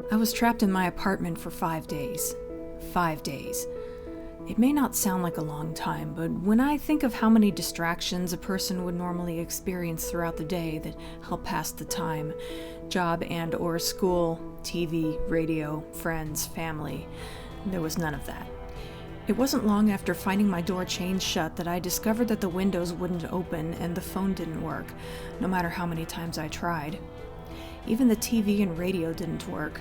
I was trapped in my apartment for 5 days. 5 days. It may not sound like a long time, but when I think of how many distractions a person would normally experience throughout the day that help pass the time, job and or school, TV, radio, friends, family, there was none of that. It wasn't long after finding my door chained shut that I discovered that the windows wouldn't open and the phone didn't work, no matter how many times I tried. Even the TV and radio didn't work.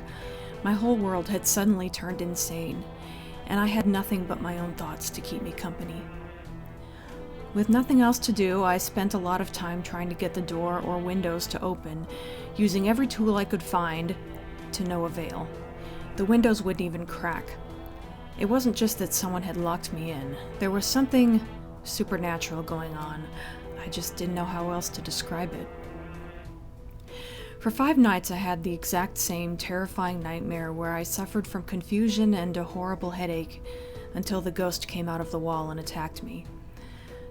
My whole world had suddenly turned insane, and I had nothing but my own thoughts to keep me company. With nothing else to do, I spent a lot of time trying to get the door or windows to open, using every tool I could find, to no avail. The windows wouldn't even crack. It wasn't just that someone had locked me in. There was something supernatural going on. I just didn't know how else to describe it. For 5 nights, I had the exact same terrifying nightmare where I suffered from confusion and a horrible headache until the ghost came out of the wall and attacked me.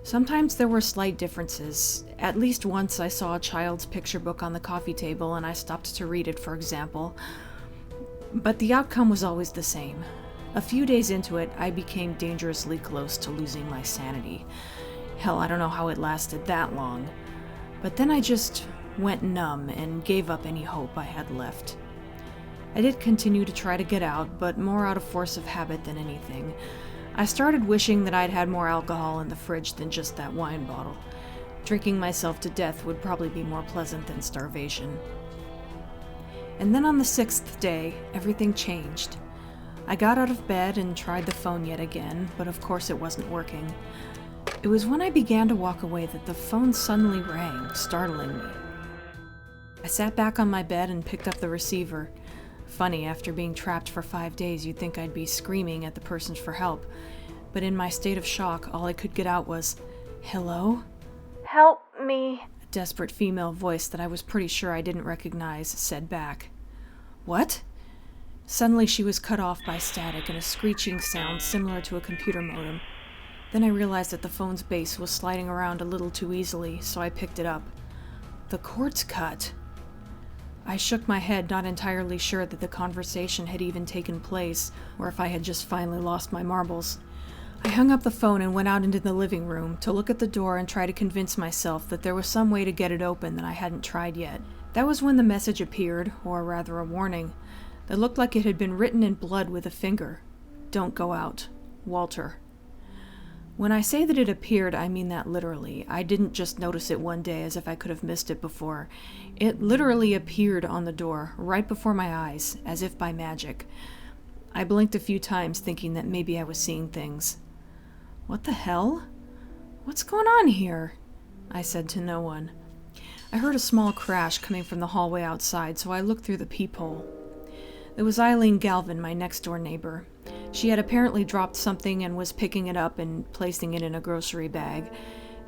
Sometimes there were slight differences. At least once I saw a child's picture book on the coffee table and I stopped to read it, for example. But the outcome was always the same. A few days into it, I became dangerously close to losing my sanity. Hell, I don't know how it lasted that long. But then I just went numb and gave up any hope I had left. I did continue to try to get out, but more out of force of habit than anything. I started wishing that I'd had more alcohol in the fridge than just that wine bottle. Drinking myself to death would probably be more pleasant than starvation. And then on the 6th day, everything changed. I got out of bed and tried the phone yet again, but of course it wasn't working. It was when I began to walk away that the phone suddenly rang, startling me. I sat back on my bed and picked up the receiver. Funny, after being trapped for 5 days, you'd think I'd be screaming at the person for help. But in my state of shock, all I could get out was, "Hello?" "Help me," a desperate female voice that I was pretty sure I didn't recognize said back. "What?" Suddenly she was cut off by static and a screeching sound similar to a computer modem. Then I realized that the phone's base was sliding around a little too easily, so I picked it up. The cord's cut. I shook my head, not entirely sure that the conversation had even taken place, or if I had just finally lost my marbles. I hung up the phone and went out into the living room to look at the door and try to convince myself that there was some way to get it open that I hadn't tried yet. That was when the message appeared, or rather a warning, that looked like it had been written in blood with a finger. "Don't go out. Walter." When I say that it appeared, I mean that literally. I didn't just notice it one day as if I could have missed it before. It literally appeared on the door, right before my eyes, as if by magic. I blinked a few times, thinking that maybe I was seeing things. "What the hell? What's going on here?" I said to no one. I heard a small crash coming from the hallway outside, so I looked through the peephole. It was Eileen Galvin, my next-door neighbor. She had apparently dropped something and was picking it up and placing it in a grocery bag.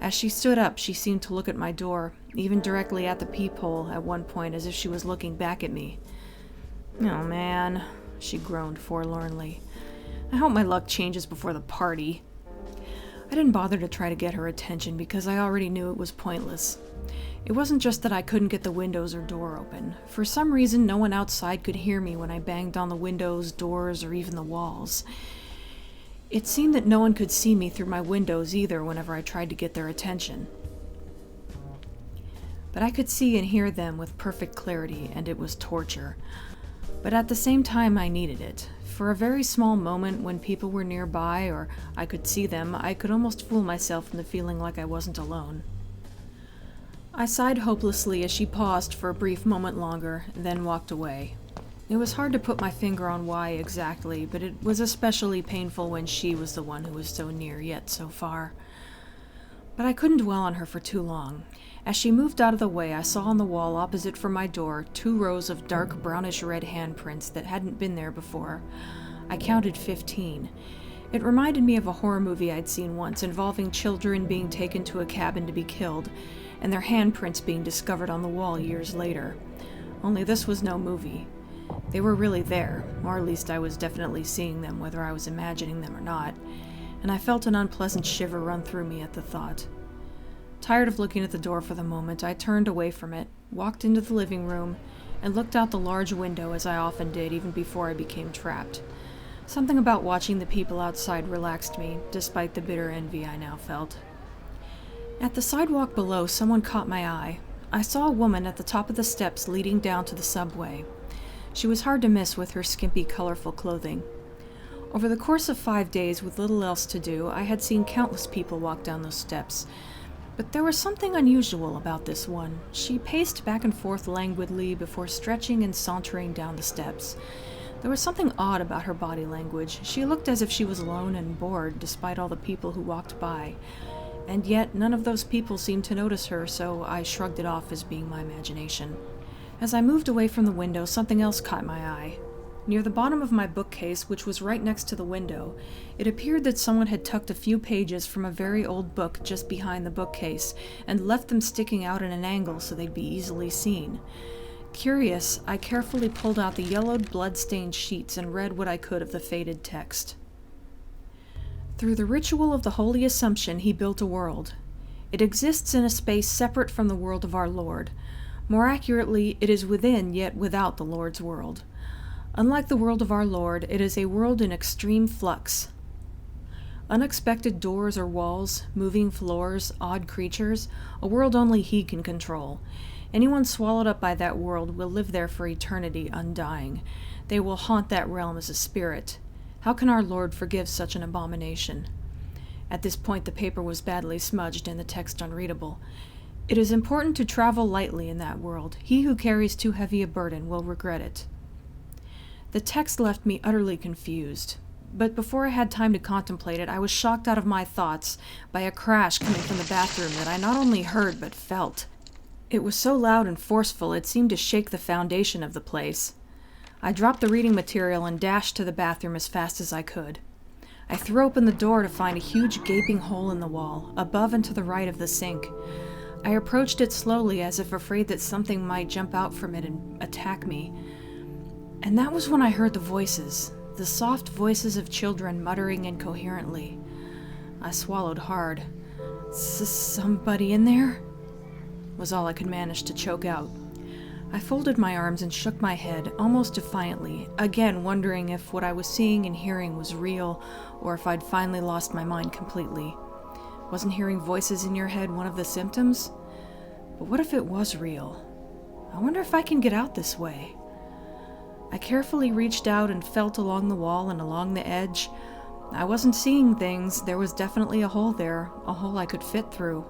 As she stood up, she seemed to look at my door, even directly at the peephole at one point, as if she was looking back at me. "Oh, man," she groaned forlornly. "I hope my luck changes before the party." I didn't bother to try to get her attention because I already knew it was pointless. It wasn't just that I couldn't get the windows or door open. For some reason, no one outside could hear me when I banged on the windows, doors, or even the walls. It seemed that no one could see me through my windows either whenever I tried to get their attention. But I could see and hear them with perfect clarity, and it was torture. But at the same time, I needed it. For a very small moment, when people were nearby or I could see them, I could almost fool myself into feeling like I wasn't alone. I sighed hopelessly as she paused for a brief moment longer, then walked away. It was hard to put my finger on why exactly, but it was especially painful when she was the one who was so near yet so far. But I couldn't dwell on her for too long. As she moved out of the way, I saw on the wall opposite from my door 2 rows of dark brownish-red handprints that hadn't been there before. I counted 15. It reminded me of a horror movie I'd seen once involving children being taken to a cabin to be killed, and their handprints being discovered on the wall years later. Only this was no movie. They were really there, or at least I was definitely seeing them, whether I was imagining them or not, and I felt an unpleasant shiver run through me at the thought. Tired of looking at the door for the moment, I turned away from it, walked into the living room, and looked out the large window as I often did even before I became trapped. Something about watching the people outside relaxed me, despite the bitter envy I now felt. At the sidewalk below, someone caught my eye. I saw a woman at the top of the steps leading down to the subway. She was hard to miss with her skimpy, colorful clothing. Over the course of 5 days, with little else to do, I had seen countless people walk down those steps. But there was something unusual about this one. She paced back and forth languidly before stretching and sauntering down the steps. There was something odd about her body language. She looked as if she was alone and bored, despite all the people who walked by. And yet, none of those people seemed to notice her, so I shrugged it off as being my imagination. As I moved away from the window, something else caught my eye. Near the bottom of my bookcase, which was right next to the window, it appeared that someone had tucked a few pages from a very old book just behind the bookcase, and left them sticking out at an angle so they'd be easily seen. Curious, I carefully pulled out the yellowed, blood-stained sheets and read what I could of the faded text. Through the ritual of the Holy Assumption, he built a world. It exists in a space separate from the world of our Lord. More accurately, it is within yet without the Lord's world. Unlike the world of our Lord, it is a world in extreme flux. Unexpected doors or walls, moving floors, odd creatures, a world only he can control. Anyone swallowed up by that world will live there for eternity, undying. They will haunt that realm as a spirit. How can our Lord forgive such an abomination? At this point, the paper was badly smudged and the text unreadable. It is important to travel lightly in that world. He who carries too heavy a burden will regret it. The text left me utterly confused. But before I had time to contemplate it, I was shocked out of my thoughts by a crash coming from the bathroom that I not only heard but felt. It was so loud and forceful it seemed to shake the foundation of the place. I dropped the reading material and dashed to the bathroom as fast as I could. I threw open the door to find a huge gaping hole in the wall, above and to the right of the sink. I approached it slowly as if afraid that something might jump out from it and attack me. And that was when I heard the voices, the soft voices of children muttering incoherently. I swallowed hard. Somebody in there? Was all I could manage to choke out. I folded my arms and shook my head, almost defiantly, again wondering if what I was seeing and hearing was real, or if I'd finally lost my mind completely. Wasn't hearing voices in your head one of the symptoms? But what if it was real? I wonder if I can get out this way. I carefully reached out and felt along the wall and along the edge. I wasn't seeing things. There was definitely a hole there, a hole I could fit through.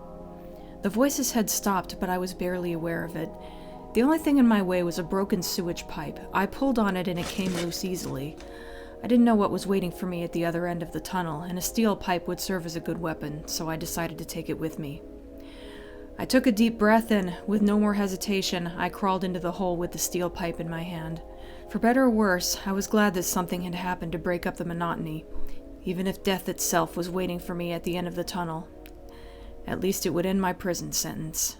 The voices had stopped, but I was barely aware of it. The only thing in my way was a broken sewage pipe. I pulled on it and it came loose easily. I didn't know what was waiting for me at the other end of the tunnel, and a steel pipe would serve as a good weapon, so I decided to take it with me. I took a deep breath and, with no more hesitation, I crawled into the hole with the steel pipe in my hand. For better or worse, I was glad that something had happened to break up the monotony, even if death itself was waiting for me at the end of the tunnel. At least it would end my prison sentence.